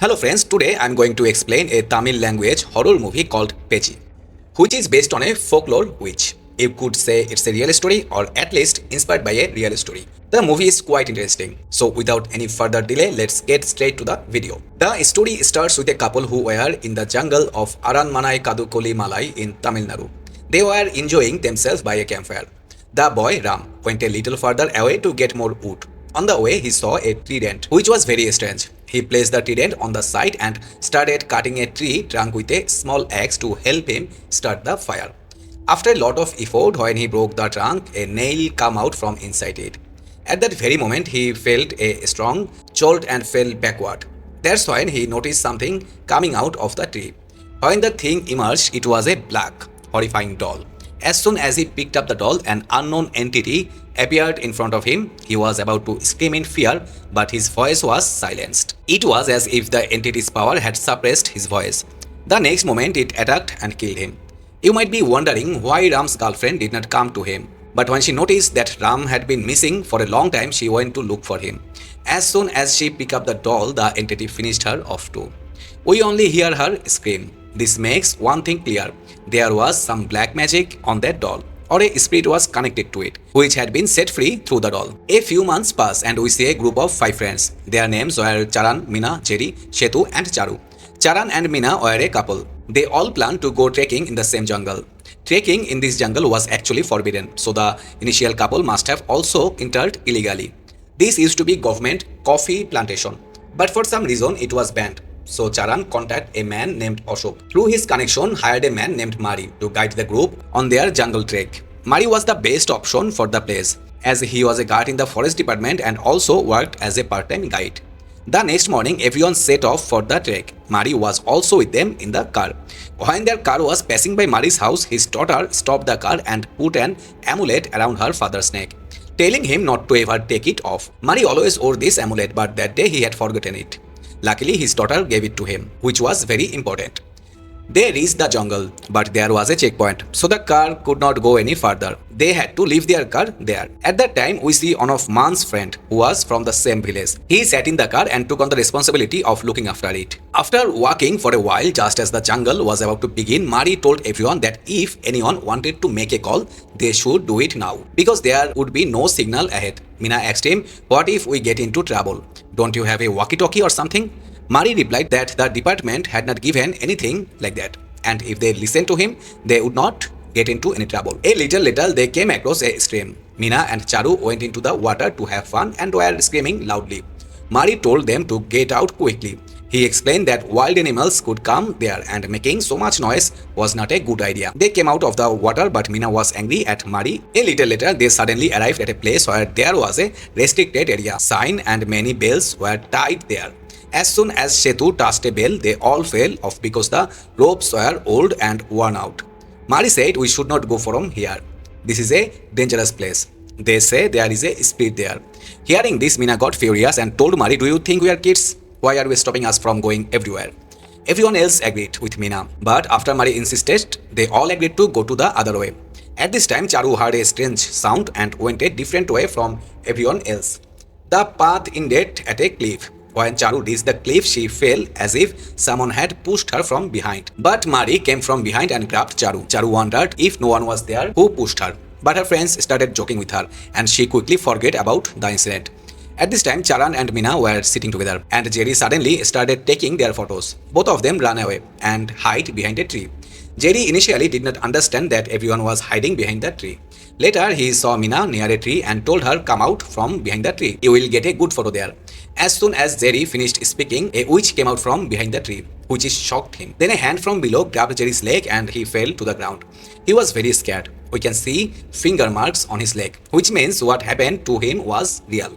Hello friends, today I'm going to explain a Tamil language horror movie called Pechi, which is based on a folklore which you could say it's a real story or at least inspired by a real story. The movie is quite interesting. So without any further delay, let's get straight to the video. The story starts with a couple who were in the jungle of Aranmanai Kadukoli Malai in Tamil Nadu. They were enjoying themselves by a campfire. The boy Ram went a little further away to get more wood. On the way, he saw a trident, which was very strange. He placed the trident on the side and started cutting a tree trunk with a small axe to help him start the fire. After a lot of effort, when he broke the trunk, a nail came out from inside it. At that very moment, he felt a strong jolt and fell backward. That's when he noticed something coming out of the tree. When the thing emerged, it was a black, horrifying doll. As soon as he picked up the doll, an unknown entity appeared in front of him. He was about to scream in fear, but his voice was silenced. It was as if the entity's power had suppressed his voice. The next moment, it attacked and killed him. You might be wondering why Ram's girlfriend did not come to him. But when she noticed that Ram had been missing for a long time, she went to look for him. As soon as she picked up the doll, the entity finished her off too. We only hear her scream. This makes one thing clear. There was some black magic on that doll, or a spirit was connected to it, which had been set free through the doll. A few months pass and we see a group of 5 friends. Their names were Charan, Meena, Jerry, Shetu and Charu. Charan and Meena were a couple. They all planned to go trekking in the same jungle. Trekking in this jungle was actually forbidden, so the initial couple must have also entered illegally. This used to be government coffee plantation, but for some reason it was banned. So Charan contacted a man named Ashok. Through his connection, hired a man named Mari to guide the group on their jungle trek. Mari was the best option for the place, as he was a guard in the forest department and also worked as a part-time guide. The next morning, everyone set off for the trek. Mari was also with them in the car. When their car was passing by Mari's house, his daughter stopped the car and put an amulet around her father's neck, telling him not to ever take it off. Mari always wore this amulet, but that day he had forgotten it. Luckily, his daughter gave it to him, which was very important. They reached the jungle, but there was a checkpoint, so the car could not go any further. They had to leave their car there. At that time, we see one of Man's friend who was from the same village. He sat in the car and took on the responsibility of looking after it. After walking for a while, just as the jungle was about to begin, Mari told everyone that if anyone wanted to make a call, they should do it now, because there would be no signal ahead. Meena asked him, "What if we get into trouble? Don't you have a walkie-talkie or something?" Mari replied that the department had not given anything like that, and if they listened to him, they would not get into any trouble. A little later, they came across a stream. Meena and Charu went into the water to have fun and were screaming loudly. Mari told them to get out quickly. He explained that wild animals could come there and making so much noise was not a good idea. They came out of the water, but Meena was angry at Mari. A little later, they suddenly arrived at a place where there was a restricted area sign and many bells were tied there. As soon as Shetu touched a bell, they all fell off because the ropes were old and worn out. Mari said, "We should not go from here. This is a dangerous place. They say there is a spirit there." Hearing this, Meena got furious and told Mari, "Do you think we are kids? Why are you stopping us from going everywhere?" Everyone else agreed with Meena, but after Mari insisted, they all agreed to go to the other way. At this time, Charu heard a strange sound and went a different way from everyone else. The path ended at a cliff. When Charu reached the cliff, she fell as if someone had pushed her from behind. But Mari came from behind and grabbed Charu. Charu wondered if no one was there who pushed her. But her friends started joking with her, and she quickly forgot about the incident. At this time, Charan and Meena were sitting together, and Jerry suddenly started taking their photos. Both of them ran away and hid behind a tree. Jerry initially did not understand that everyone was hiding behind the tree. Later, he saw Meena near a tree and told her, "Come out from behind the tree. You will get a good photo there." As soon as Jerry finished speaking, a witch came out from behind the tree, which shocked him. Then a hand from below grabbed Jerry's leg and he fell to the ground. He was very scared. We can see finger marks on his leg, which means what happened to him was real.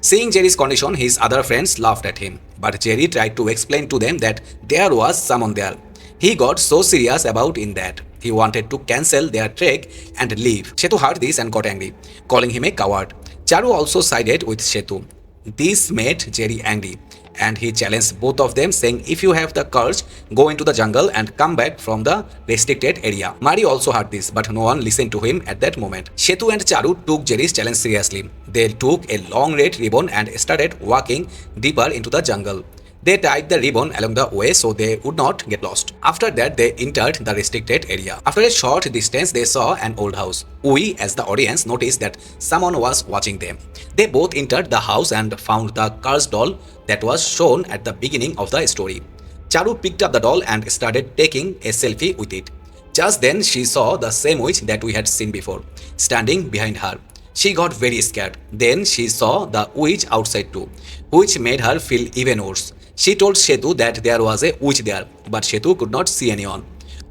Seeing Jerry's condition, his other friends laughed at him, but Jerry tried to explain to them that there was someone there. He got so serious about it that he wanted to cancel their trek and leave. Shetu heard this and got angry, calling him a coward. Charu also sided with Shetu. This made Jerry angry, and he challenged both of them, saying, "If you have the courage, go into the jungle and come back from the restricted area." Mari also heard this, but no one listened to him at that moment. Shetu and Charu took Jerry's challenge seriously. They took a long red ribbon and started walking deeper into the jungle. They tied the ribbon along the way so they would not get lost. After that, they entered the restricted area. After a short distance, they saw an old house. We, as the audience, noticed that someone was watching them. They both entered the house and found the cursed doll that was shown at the beginning of the story. Charu picked up the doll and started taking a selfie with it. Just then, she saw the same witch that we had seen before, standing behind her. She got very scared. Then she saw the witch outside too, which made her feel even worse. She told Shetu that there was a witch there, but Shetu could not see anyone.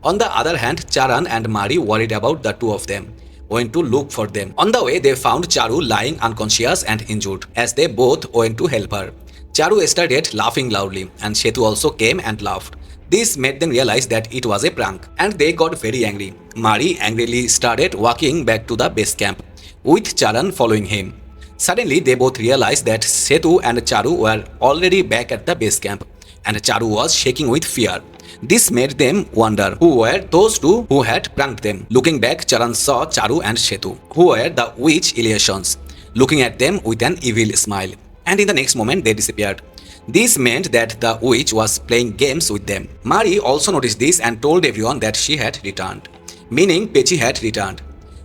On the other hand, Charan and Mari, worried about the two of them, went to look for them. On the way, they found Charu lying unconscious and injured, as they both went to help her. Charu started laughing loudly, and Shetu also came and laughed. This made them realize that it was a prank, and they got very angry. Mari angrily started walking back to the base camp, with Charan following him. Suddenly, they both realized that Setu and Charu were already back at the base camp, and Charu was shaking with fear. This made them wonder who were those two who had pranked them. Looking back, Charan saw Charu and Setu, who were the witch illusions, looking at them with an evil smile. And in the next moment, they disappeared. This meant that the witch was playing games with them. Mari also noticed this and told everyone that she had returned, meaning Pechi had returned.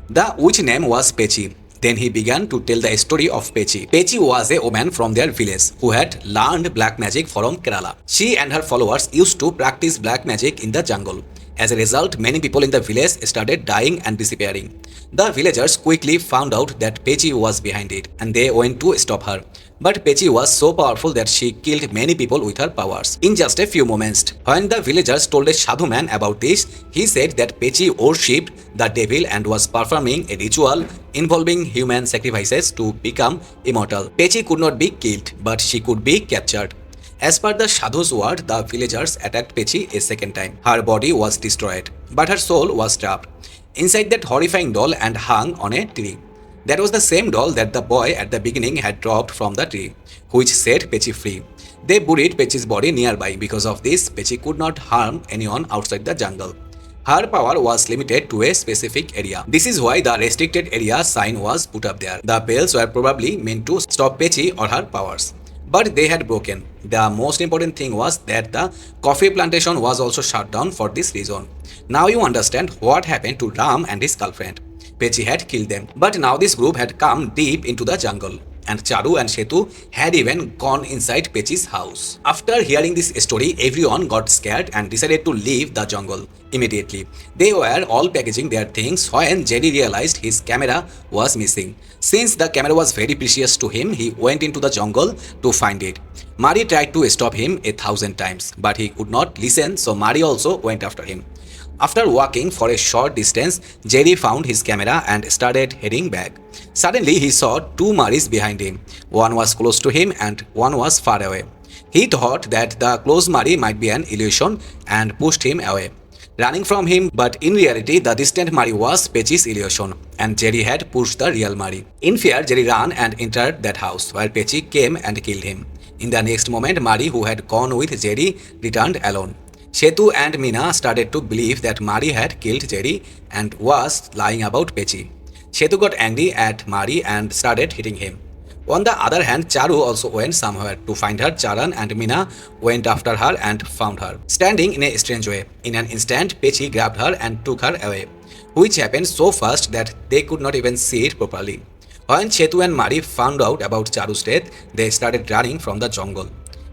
The witch name was Pechi. Then he began to tell the story of Pechi. Pechi was a woman from their village who had learned black magic from Kerala. She and her followers used to practice black magic in the jungle. As a result, many people in the village started dying and disappearing. The villagers quickly found out that Pechi was behind it, and they went to stop her. But Pechi was so powerful that she killed many people with her powers in just a few moments. When the villagers told a sadhu man about this, he said that Pechi worshipped the devil and was performing a ritual involving human sacrifices to become immortal. Pechi could not be killed, but she could be captured. As per the sadhu's word, the villagers attacked Pechi a second time. Her body was destroyed, but her soul was trapped inside that horrifying doll and hung on a tree. That was the same doll that the boy at the beginning had dropped from the tree, which set Pechi free. They buried Pechi's body nearby. Because of this, Pechi could not harm anyone outside the jungle. Her power was limited to a specific area. This is why the restricted area sign was put up there. The bells were probably meant to stop Pechi or her powers, but they had broken. The most important thing was that the coffee plantation was also shut down for this reason. Now you understand what happened to Ram and his girlfriend. Pechi had killed them, but now this group had come deep into the jungle, and Charu and Setu had even gone inside Pechi's house. After hearing this story, everyone got scared and decided to leave the jungle immediately. They were all packaging their things when Jerry realized his camera was missing. Since the camera was very precious to him, he went into the jungle to find it. Mari tried to stop him 1,000 times, but he could not listen, so Mari also went after him. After walking for a short distance, Jerry found his camera and started heading back. Suddenly, he saw two Maris behind him. One was close to him and one was far away. He thought that the close Mari might be an illusion and pushed him away, running from him, but in reality, the distant Mari was Pechi's illusion, and Jerry had pushed the real Mari. In fear, Jerry ran and entered that house, where Pechi came and killed him. In the next moment, Mari, who had gone with Jerry, returned alone. Setu and Meena started to believe that Mari had killed Jerry and was lying about Pechi. Setu got angry at Mari and started hitting him. On the other hand, Charu also went somewhere to find her. Charan and Meena went after her and found her standing in a strange way. In an instant, Pechi grabbed her and took her away, which happened so fast that they could not even see it properly. When Setu and Mari found out about Charu's death, they started running from the jungle.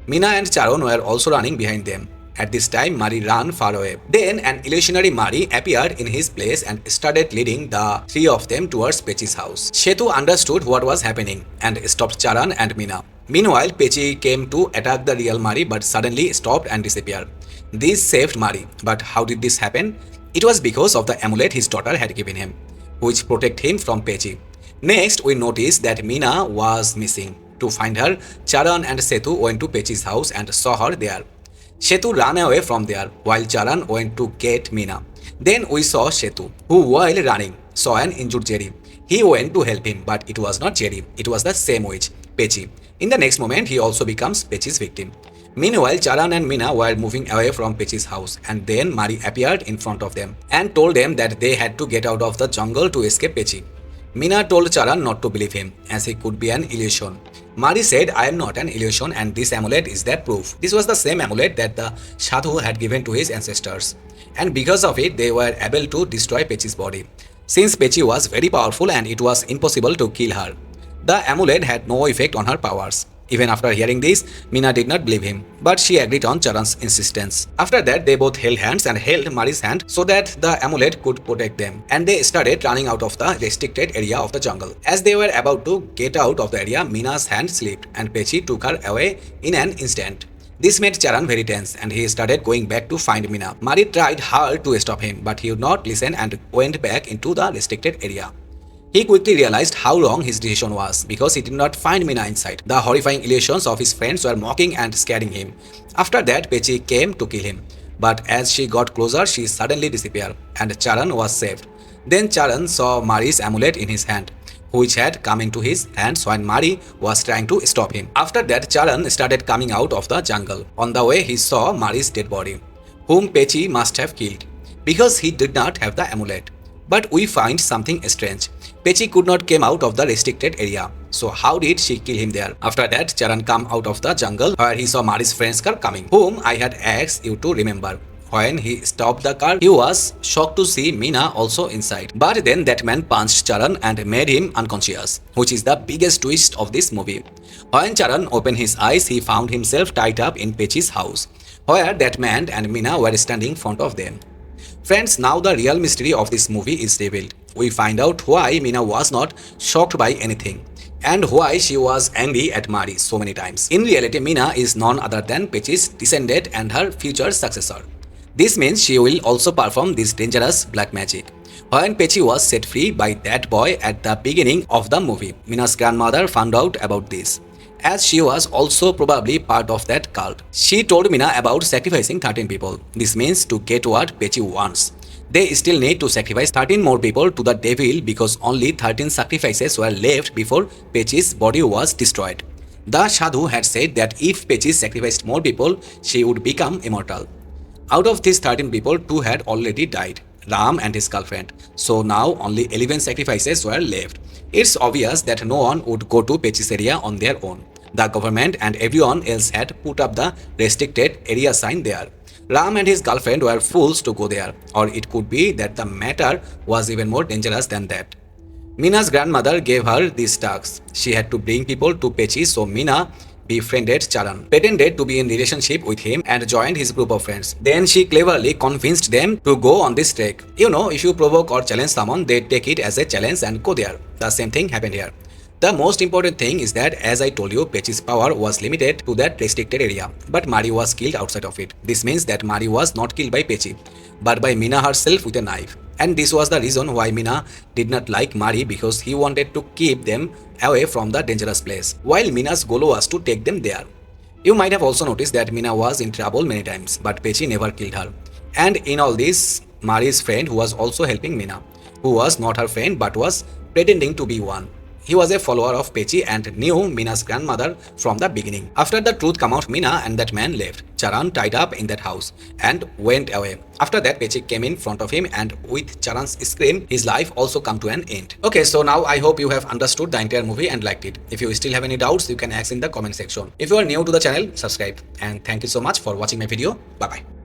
Meena and Charan were also running behind them. At this time, Mari ran far away. Then an illusionary Mari appeared in his place and started leading the three of them towards Pechi's house. Setu understood what was happening and stopped Charan and Meena. Meanwhile, Pechi came to attack the real Mari but suddenly stopped and disappeared. This saved Mari. But how did this happen? It was because of the amulet his daughter had given him, which protected him from Pechi. Next, we noticed that Meena was missing. To find her, Charan and Setu went to Pechi's house and saw her there. Setu ran away from there while Charan went to get Meena. Then we saw Setu, who while running saw an injured Jerry. He went to help him, but it was not Jerry. It was the same witch, Pechi. In the next moment, he also becomes Pechi's victim. Meanwhile, Charan and Meena were moving away from Pechi's house, and then Mari appeared in front of them and told them that they had to get out of the jungle to escape Pechi. Meena told Charan not to believe him, as he could be an illusion. Mari said, I am not an illusion and this amulet is that proof. This was the same amulet that the Sadhu had given to his ancestors. And because of it, they were able to destroy Pechi's body. Since Pechi was very powerful and it was impossible to kill her, the amulet had no effect on her powers. Even after hearing this, Meena did not believe him, but she agreed on Charan's insistence. After that, they both held hands and held Mari's hand so that the amulet could protect them. And they started running out of the restricted area of the jungle. As they were about to get out of the area, Meena's hand slipped and Pechi took her away in an instant. This made Charan very tense and he started going back to find Meena. Mari tried hard to stop him, but he would not listen and went back into the restricted area. He quickly realized how wrong his decision was because he did not find Meena inside. The horrifying illusions of his friends were mocking and scaring him. After that, Pechi came to kill him. But as she got closer, she suddenly disappeared and Charan was saved. Then Charan saw Mari's amulet in his hand, which had come into his hands when Mari was trying to stop him. After that, Charan started coming out of the jungle. On the way, he saw Mari's dead body, whom Pechi must have killed, because he did not have the amulet. But we find something strange. Pechi could not come out of the restricted area. So how did she kill him there? After that, Charan came out of the jungle where he saw Mari's friend's car coming, whom I had asked you to remember. When he stopped the car, he was shocked to see Meena also inside. But then that man punched Charan and made him unconscious, which is the biggest twist of this movie. When Charan opened his eyes, he found himself tied up in Pechi's house, where that man and Meena were standing in front of them. Friends, now the real mystery of this movie is revealed. We find out why Meena was not shocked by anything and why she was angry at Mari so many times. In reality, Meena is none other than Pechi's descendant and her future successor. This means she will also perform this dangerous black magic. When Pechi was set free by that boy at the beginning of the movie, Meena's grandmother found out about this, as she was also probably part of that cult. She told Meena about sacrificing 13 people. This means to get what Pechi wants, they still need to sacrifice 13 more people to the devil because only 13 sacrifices were left before Pechi's body was destroyed. The Sadhu had said that if Pechi sacrificed more people, she would become immortal. Out of these 13 people, 2 had already died, Ram and his girlfriend. So now only 11 sacrifices were left. It's obvious that no one would go to Pechi's area on their own. The government and everyone else had put up the restricted area sign there. Ram and his girlfriend were fools to go there, or it could be that the matter was even more dangerous than that. Meena's grandmother gave her these tasks. She had to bring people to Pechi, so Meena befriended Charan, pretended to be in relationship with him and joined his group of friends. Then she cleverly convinced them to go on this trek. You know, if you provoke or challenge someone, they take it as a challenge and go there. The same thing happened here. The most important thing is that, as I told you, Pechi's power was limited to that restricted area, but Mari was killed outside of it. This means that Mari was not killed by Pechi, but by Meena herself with a knife. And this was the reason why Meena did not like Mari, because he wanted to keep them away from the dangerous place, while Meena's goal was to take them there. You might have also noticed that Meena was in trouble many times, but Pechi never killed her. And in all this, Mari's friend, who was also helping Meena, who was not her friend but was pretending to be one. He was a follower of Pechi and knew Meena's grandmother from the beginning. After the truth came out, Meena and that man left Charan tied up in that house and went away. After that, Pechi came in front of him, and with Charan's scream, his life also come to an end. Okay, so now I hope you have understood the entire movie and liked it. If you still have any doubts, you can ask in the comment section. If you are new to the channel, subscribe. And thank you so much for watching my video. Bye bye.